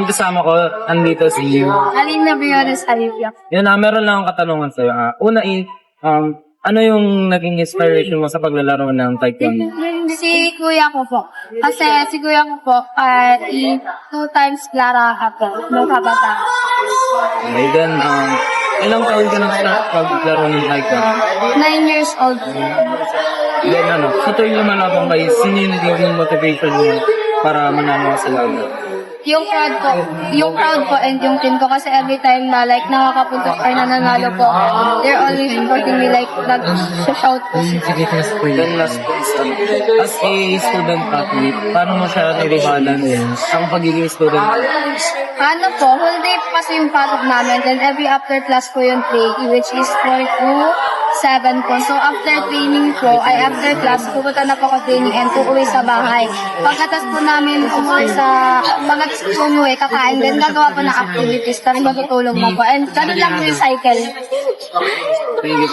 kasama ko, andito si Alina Briones Alivia. Yun meron lang akong katanungan sa'yo. Una ano yung naging inspiration mo sa paglalaro ng taekwondo? Si kuya ko po. Kasi si kuya ko po, 2 times Clara ako, nung kabata. Okay, then, ilang taon ka nang start paglaro ng taekwondo? 9 years old. Then sa tuwing lumalabang kayo, sino yung naging motivation mo para manalo ka sa laro? Yung crowd po and yung team ko kasi every time na like nakakapunta or nananalo po, they're always supporting me like nag-shout po. Then last question, as a student athlete, paano mo siya nire-balance ang pagiging student? Ano po, whole day po kasi yung pasok namin, then every after class po yung play, which is 4 to 7 po. So after training po, after class, pupunta na po ako training and uuwi sa bahay. Pagkatas po namin umuwi, kakain, then gagawa po ng activities, tapos matutulog na po. And ganun lang yung cycle. Thank you.